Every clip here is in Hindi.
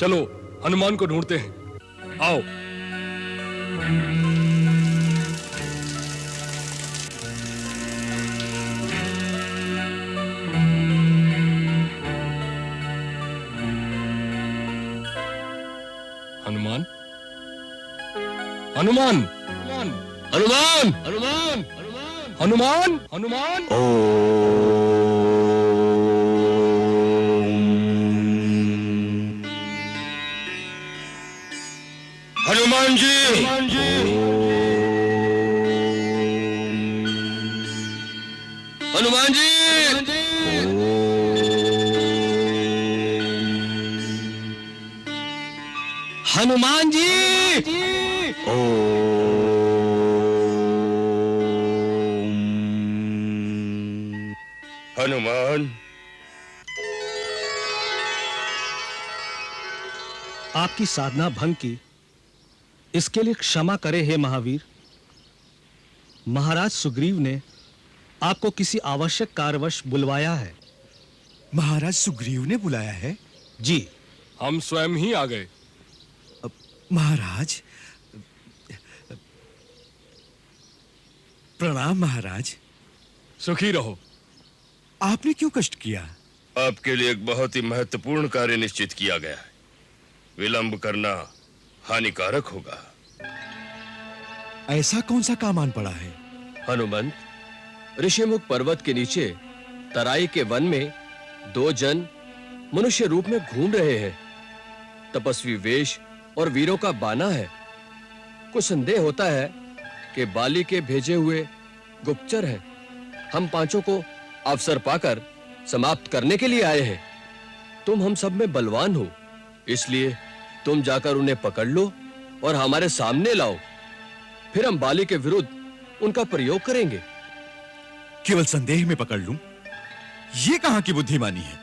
चलो हनुमान को ढूंढते हैं, आओ। हनुमान, हनुमान, हनुमान, हनुमान, हनुमान, हनुमान, हनुमान। हनुमान जी, हनुमान जी, हनुमान जी, हनुमान जी, हनुमान। आपकी साधना भंग की, इसके लिए क्षमा करे हे महावीर। महाराज सुग्रीव ने आपको किसी आवश्यक कार्यवश बुलवाया है। महाराज सुग्रीव ने बुलाया है? जी। हम स्वयं ही आ गए। महाराज, प्रणाम महाराज। सुखी रहो। आपने क्यों कष्ट किया? आपके लिए एक बहुत ही महत्वपूर्ण कार्य निश्चित किया गया है। विलंब करना हानिकारक होगा। ऐसा कौन सा काम आन पड़ा है? हनुमंत, ऋषिमुख पर्वत के नीचे तराई के वन में 2 जन मनुष्य रूप में घूम रहे हैं। तपस्वी वेश और वीरों का बाना है। कुछ संदेह होता है कि बाली के भेजे हुए गुप्तचर हैं। हम पांचों को अवसर पाकर समाप्त करने के लिए आए हैं। तुम हम सब में बलवान हो, इसलिए तुम जाकर उन्हें पकड़ लो और हमारे सामने लाओ। फिर हम बाली के विरुद्ध उनका प्रयोग करेंगे। केवल संदेह में पकड़ लूं? ये कहां की बुद्धिमानी है?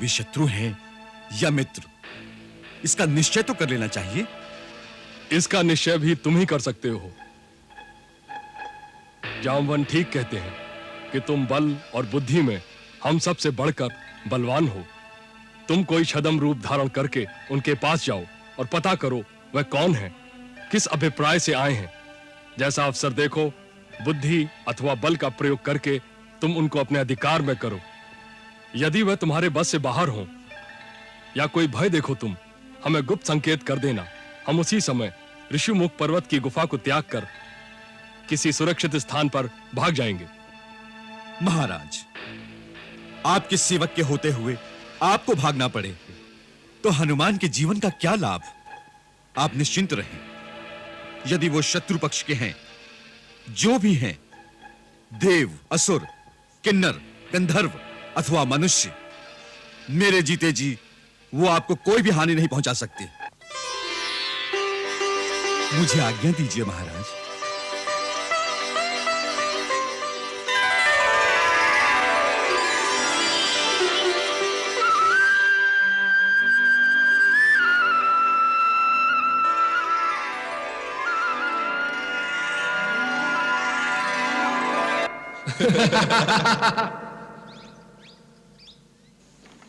वे शत्रु हैं या मित्र, इसका निश्चय तो कर लेना चाहिए। इसका निश्चय भी तुम ही कर सकते हो। जामवन ठीक कहते हैं कि तुम बल और बुद्धि में हम सब से बढ़कर बलवान हो। तुम कोई छद्म रूप धारण करके उनके पास जाओ और पता करो वह कौन है, किस अभिप्राय से आए हैं। जैसा अवसर देखो, बुद्धि अथवा बल का प्रयोग करके तुम उनको अपने अधिकार में करो। यदि वह तुम्हारे बस से बाहर हो या कोई भय देखो, तुम हमें गुप्त संकेत कर देना। हम उसी समय ऋषिमुख पर्वत की गुफा को त्याग कर किसी सुरक्षित स्थान पर भाग जाएंगे। महाराज, आपके सेवक के होते हुए आपको भागना पड़े तो हनुमान के जीवन का क्या लाभ? आप निश्चिंत रहें। यदि वो शत्रु पक्ष के हैं, जो भी हैं, देव, असुर, किन्नर, गंधर्व अथवा मनुष्य, मेरे जीते जी वो आपको कोई भी हानि नहीं पहुंचा सकते। मुझे आज्ञा दीजिए महाराज।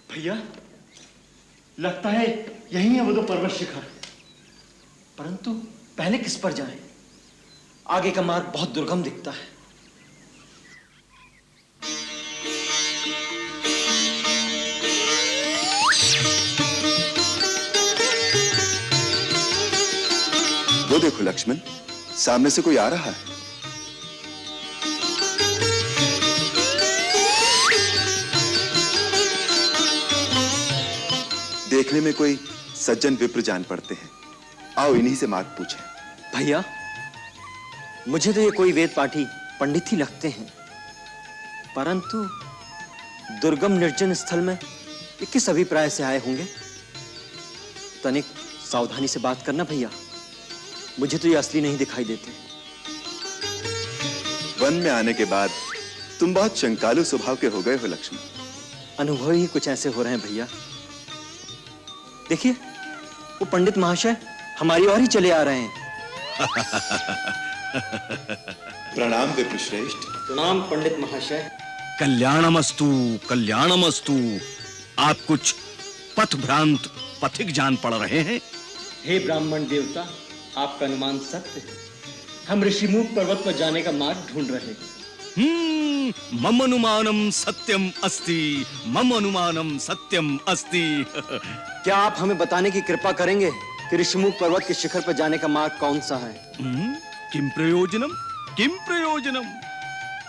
भैया, लगता है यही है वो दो पर्वत शिखर। परंतु पहले किस पर जाएं? आगे का मार्ग बहुत दुर्गम दिखता है। वो देखो लक्ष्मण, सामने से कोई आ रहा है। देखने में कोई सज्जन विप्र जान पड़ते हैं। आओ इन्हीं से मार्ग पूछें। भैया, मुझे तो ये कोई वेद पाठी पंडित ही लगते हैं, परंतु दुर्गम निर्जन स्थल में ये किस अभिप्राय से आए होंगे? तनिक सावधानी से बात करना भैया, मुझे तो ये असली नहीं दिखाई देते। वन में आने के बाद तुम बहुत शंकालु स्वभाव के हो गए हो लक्ष्मण। अनुभव ही कुछ ऐसे हो रहे हैं भैया। देखिए, वो पंडित महाशय हमारी ओर ही चले आ रहे हैं। प्रणाम विप्रश्रेष्ठ। प्रणाम पंडित महाशय। कल्याणमस्तु, कल्याणमस्तु। आप कुछ पथ भ्रांत पथिक जान पड़ रहे हैं। हे ब्राह्मण देवता, आपका अनुमान सत्य है। हम ऋषिमुख पर्वत पर जाने का मार्ग ढूंढ रहे हैं। मम अनुमानम सत्यम अस्ति, मम अनुमानम सत्यम अस्ति। क्या आप हमें बताने की कृपा करेंगे कि ऋषिमुख पर्वत के शिखर पर जाने का मार्ग कौन सा है? किम प्रयोजनम, किम प्रयोजनम?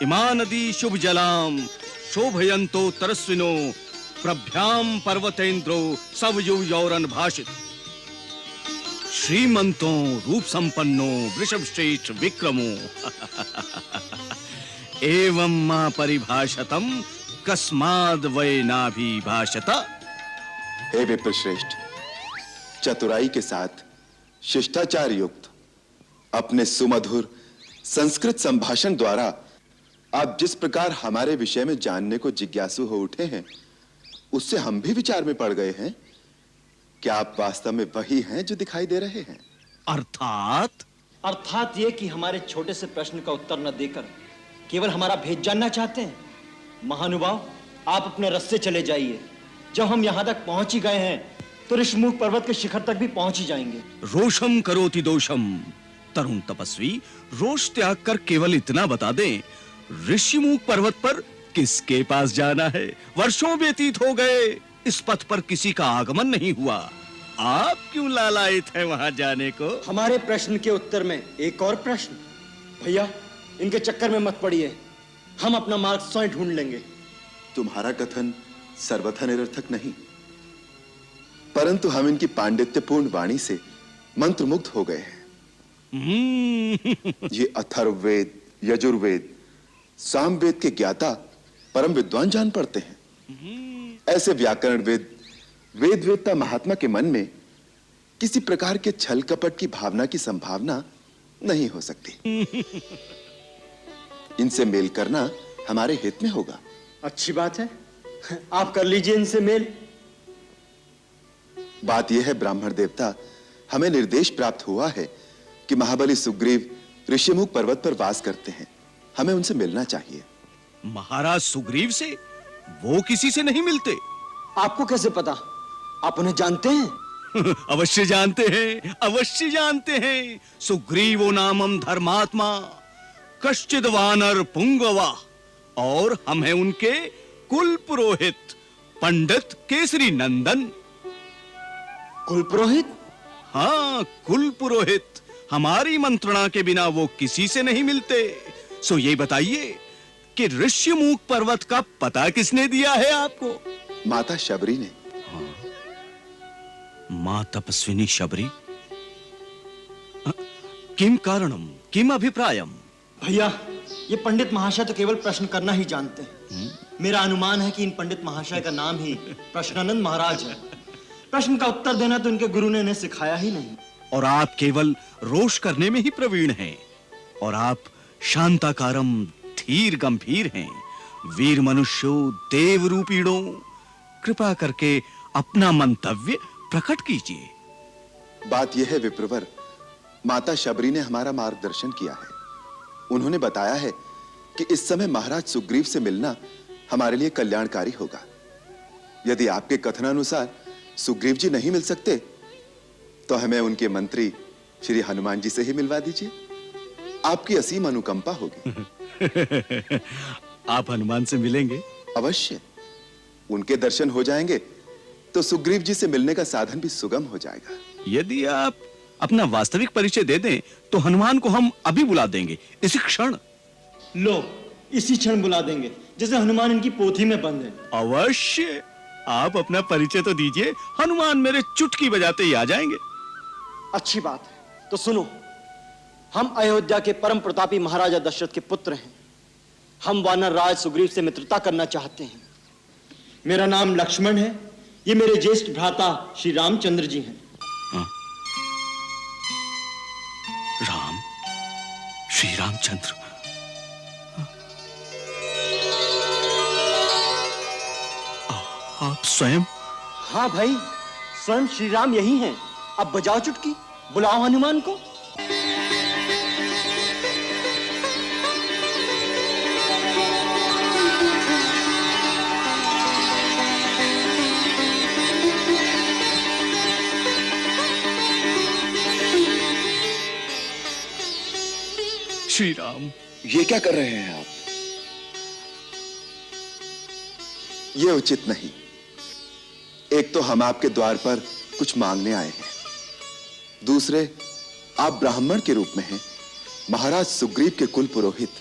इमा नदी शुभ जलाम शोभयंतो तरस्विनो प्रभ्याम पर्वतेन्द्रो सब युव यौरन भाषित। श्रीमंतो रूप संपन्नो वृषभ श्रेष्ठ विक्रमो एवं मां परिभाषतम कस्माद वै नाभिभाषत। हे विप्रश्रेष्ठ, चतुराई के साथ शिष्टाचार युक्त अपने सुमधुर संस्कृत संभाषण द्वारा आप जिस प्रकार हमारे विषय में जानने को जिज्ञासु हो उठे हैं, उससे हम भी विचार में पड़ गए हैं। क्या आप वास्तव में वही हैं जो दिखाई दे रहे हैं? अर्थात ये कि हमारे छोटे से प्रश्न का उत्तर न देकर केवल हमारा भेद जानना चाहते हैं। महानुभाव, आप अपने रास्ते चले जाइए। जब हम यहाँ तक पहुंच ही गए हैं तो ऋषिमुख पर्वत के शिखर तक भी पहुंच ही जाएंगे। रोषम करोति दोषम। तरुण तपस्वी, रोष त्याग कर केवल इतना बता दें, ऋषिमुख पर्वत पर किसके पास जाना है? वर्षों व्यतीत हो गए, इस पथ पर किसी का आगमन नहीं हुआ। आप क्यों लालायित हैं वहां जाने को? हमारे प्रश्न के उत्तर में एक और प्रश्न। भैया, इनके चक्कर में मत पड़िए, हम अपना मार्ग स्वयं ढूंढ लेंगे। तुम्हारा कथन सर्वथा निरर्थक नहीं, परंतु हम इनकी पांडित्यपूर्ण वाणी से मंत्रमुग्ध हो गए हैं। ये अथर्ववेद, यजुर्वेद, सामवेद के ज्ञाता परम विद्वान जान पड़ते हैं। ऐसे व्याकरण वेद वेदता महात्मा के मन में किसी प्रकार के छल कपट की भावना की संभावना नहीं हो सकती। इनसे मेल करना हमारे हित में होगा। अच्छी बात है, आप कर लीजिए इनसे मेल। बात यह है ब्राह्मण देवता, हमें निर्देश प्राप्त हुआ है कि महाबली सुग्रीव ऋषिमुख पर्वत पर वास करते हैं। हमें उनसे मिलना चाहिए। महाराज सुग्रीव से? वो किसी से नहीं मिलते। आपको कैसे पता? आप उन्हें जानते हैं? अवश्य जानते हैं, अवश्य जानते हैं। सुग्रीवो नामम धर्मात्मा कश्चिद वानर पुंगवा, और हम हैं उनके कुल पुरोहित पंडित केसरी नंदन। कुल पुरोहित? हाँ, कुल पुरोहित। हमारी मंत्रणा के बिना वो किसी से नहीं मिलते। सो ये बताइए कि ऋषिमुख पर्वत का पता किसने दिया है आपको? माता शबरी ने। मां तपस्विनी शबरी? किम कारणम, किम अभिप्रायम? भैया, ये पंडित महाशय तो केवल प्रश्न करना ही जानते हैं। मेरा अनुमान है कि इन पंडित महाशय का नाम ही प्रश्नानंद महाराज है। प्रश्न का उत्तर देना तो इनके गुरु ने इन्हें सिखाया ही नहीं। और आप केवल रोष करने में ही प्रवीण हैं, और आप शांताकारम धीर गंभीर हैं। वीर मनुष्यो देव रूपीणो, कृपा करके अपना मंतव्य प्रकट कीजिए। बात यह है विप्रवर, माता शबरी ने हमारा मार्गदर्शन किया है। उन्होंने बताया है कि इस समय महाराज सुग्रीव से मिलना हमारे लिए कल्याणकारी होगा। यदि आपके कथनानुसार सुग्रीव जी नहीं मिल सकते तो हमें उनके मंत्री श्री हनुमान जी से ही मिलवा दीजिए। आपकी असीम अनुकंपा होगी। आप हनुमान से मिलेंगे? अवश्य। उनके दर्शन हो जाएंगे तो सुग्रीव जी से मिलने का साधन भी सुगम हो जाएगा। यदि आप अपना वास्तविक परिचय दे दें तो हनुमान को हम अभी बुला देंगे, इसी क्षण। लो, इसी क्षण बुला देंगे, जैसे हनुमान इनकी पोथी में बंद है। अवश्य। आप अपना परिचय तो दीजिए, हनुमान मेरे चुटकी बजाते ही आ जाएंगे। अच्छी बात है, तो सुनो। हम अयोध्या के परम प्रतापी महाराजा दशरथ के पुत्र हैं। हम वानर राज सुग्रीव से मित्रता करना चाहते हैं। मेरा नाम लक्ष्मण है। ये मेरे ज्येष्ठ भ्राता श्री रामचंद्र जी हैं। राम, श्री रामचंद्र। आप स्वयं? हाँ भाई, स्वयं श्री राम यही हैं। अब बजाओ चुटकी, बुलाओ हनुमान को। श्री राम। ये क्या कर रहे हैं आप? ये उचित नहीं। एक तो हम आपके द्वार पर कुछ मांगने आए हैं, दूसरे आप ब्राह्मण के रूप में हैं, महाराज सुग्रीव के कुल पुरोहित।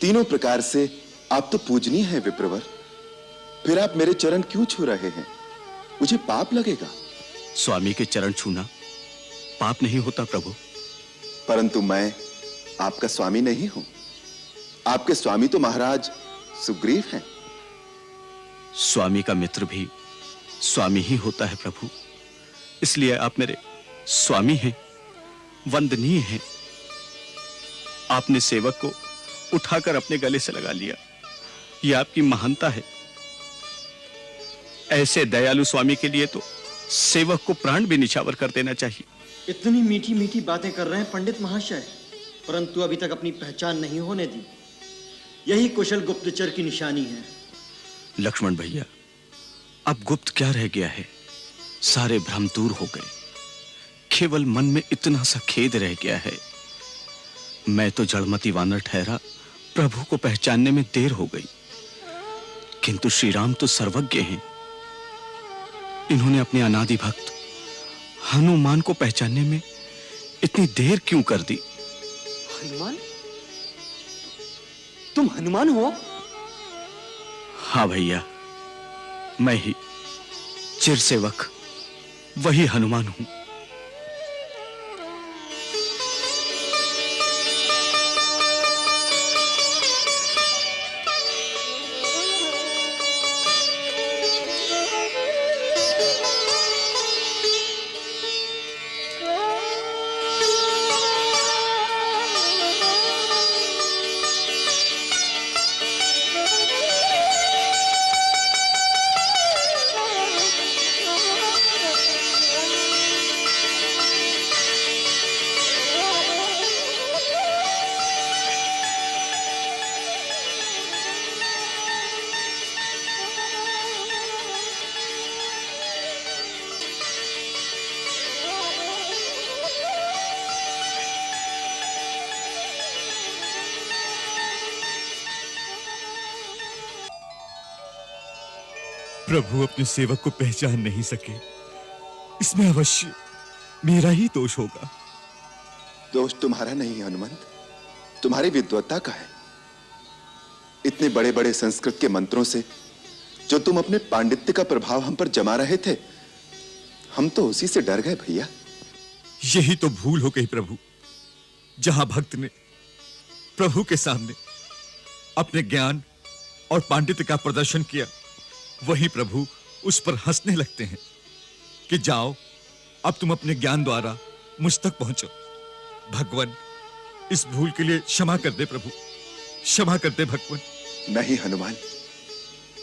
तीनों प्रकार से आप तो पूजनीय हैं विप्रवर। फिर आप मेरे चरण क्यों छू रहे हैं? मुझे पाप लगेगा। स्वामी के चरण छूना पाप नहीं होता प्रभु। परंतु मैं आपका स्वामी नहीं हूं। आपके स्वामी तो महाराज सुग्रीव हैं। स्वामी का मित्र भी स्वामी ही होता है प्रभु, इसलिए आप मेरे स्वामी हैं, वंदनीय हैं। आपने सेवक को उठाकर अपने गले से लगा लिया, यह आपकी महानता है। ऐसे दयालु स्वामी के लिए तो सेवक को प्राण भी निछावर कर देना चाहिए। इतनी मीठी मीठी बातें कर रहे हैं पंडित महाशय, परंतु अभी तक अपनी पहचान नहीं होने दी। यही कुशल गुप्तचर की निशानी है। लक्ष्मण भैया, अब गुप्त क्या रह गया है? सारे भ्रम दूर हो गए, केवल मन में इतना सा खेद रह गया है। मैं तो जड़मती वानर ठहरा, प्रभु को पहचानने में देर हो गई, किंतु श्री राम तो सर्वज्ञ हैं। इन्होंने अपने अनादि भक्त हनुमान को पहचानने में इतनी देर क्यों कर दी? हनुमान? तुम हनुमान हो? हाँ भैया, मैं ही चिर सेवक वही हनुमान हूं। प्रभु अपने सेवक को पहचान नहीं सके, इसमें अवश्य मेरा ही दोष होगा। दोष तुम्हारा नहीं हनुमंत, तुम्हारी विद्वत्ता का है। इतने बड़े बड़े संस्कृत के मंत्रों से जो तुम अपने पांडित्य का प्रभाव हम पर जमा रहे थे, हम तो उसी से डर गए भैया। यही तो भूल हो गई प्रभु। जहां भक्त ने प्रभु के सामने अपने ज्ञान और पांडित्य का प्रदर्शन किया, वही प्रभु उस पर हंसने लगते हैं कि जाओ, अब तुम अपने ज्ञान द्वारा मुझ तक पहुंचो। भगवान, इस भूल के लिए क्षमा कर दे प्रभु, क्षमा कर दे भगवान। नहीं हनुमान,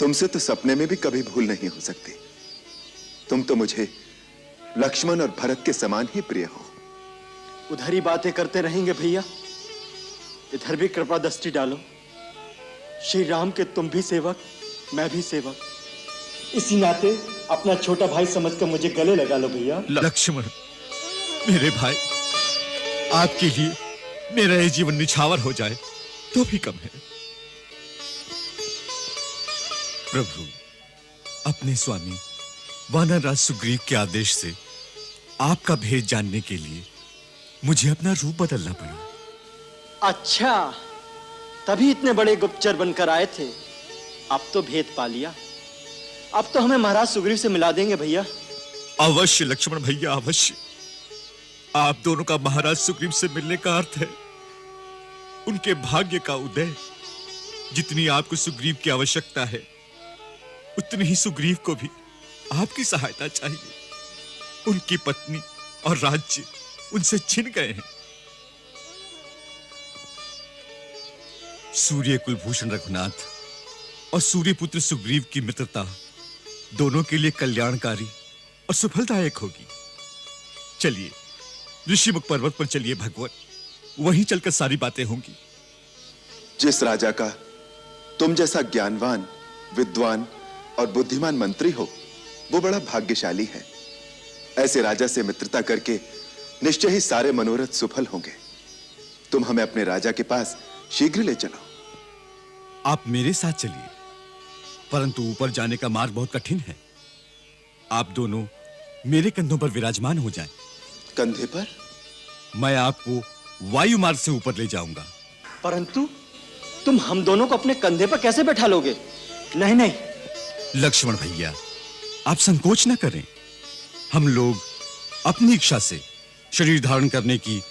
तुमसे तो सपने में भी कभी भूल नहीं हो सकती। तुम तो मुझे लक्ष्मण और भरत के समान ही प्रिय हो। उधर ही बातें करते रहेंगे भैया, इधर भी कृपा दृष्टि डालो। श्री राम के तुम भी सेवक, मैं भी सेवक, इसी नाते अपना छोटा भाई समझकर मुझे गले लगा लो भैया। लक्ष्मण, मेरे भाई, आपके लिए मेरा ये जीवन निछावर हो जाए तो भी कम है। प्रभु, अपने स्वामी वानरराज सुग्रीव के आदेश से आपका भेद जानने के लिए मुझे अपना रूप बदलना पड़ा। अच्छा, तभी इतने बड़े गुप्तचर बनकर आए थे। अब तो भेद पा लिया। अब तो हमें महाराज सुग्रीव से मिला देंगे भैया। अवश्य लक्ष्मण भैया, अवश्य। आप दोनों का महाराज सुग्रीव से मिलने का अर्थ है उनके भाग्य का उदय। जितनी आपको सुग्रीव की आवश्यकता है, उतनी ही सुग्रीव को भी आपकी सहायता चाहिए। उनकी पत्नी और राज्य उनसे छिन गए हैं। सूर्य कुलभूषण रघुनाथ और सूर्यपुत्र सुग्रीव की मित्रता दोनों के लिए कल्याणकारी और सफलदायक होगी। चलिए ऋषिमुख पर्वत पर चलिए भगवान, वहीं चलकर सारी बातें होंगी। जिस राजा का तुम जैसा ज्ञानवान, विद्वान और बुद्धिमान मंत्री हो, वो बड़ा भाग्यशाली है। ऐसे राजा से मित्रता करके निश्चय ही सारे मनोरथ सफल होंगे। तुम हमें अपने राजा के पास शीघ्र ले चलो। आप मेरे साथ चलिए, परंतु ऊपर जाने का मार्ग बहुत कठिन है। आप दोनों मेरे कंधों पर विराजमान हो जाएं। कंधे पर? मैं आपको वायु मार्ग से ऊपर ले जाऊंगा। परंतु तुम हम दोनों को अपने कंधे पर कैसे बैठा लोगे? नहीं नहीं। लक्ष्मण भैया, आप संकोच न करें। हम लोग अपनी इच्छा से शरीर धारण करने की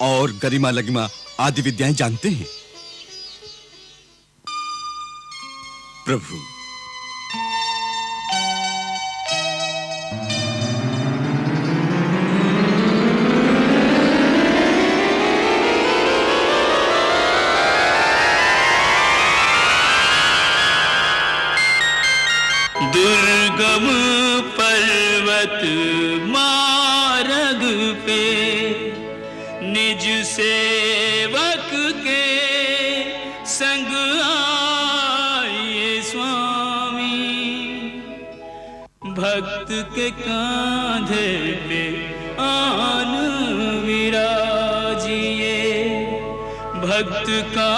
और गरिमा लगिमा आदि विद्याएं जानते हैं। प्रभु, दुर्गम पर्वत मार्ग पे निज सेवक के संग आए स्वामी, भक्त के कांधे पे आन विराजिए, भक्त का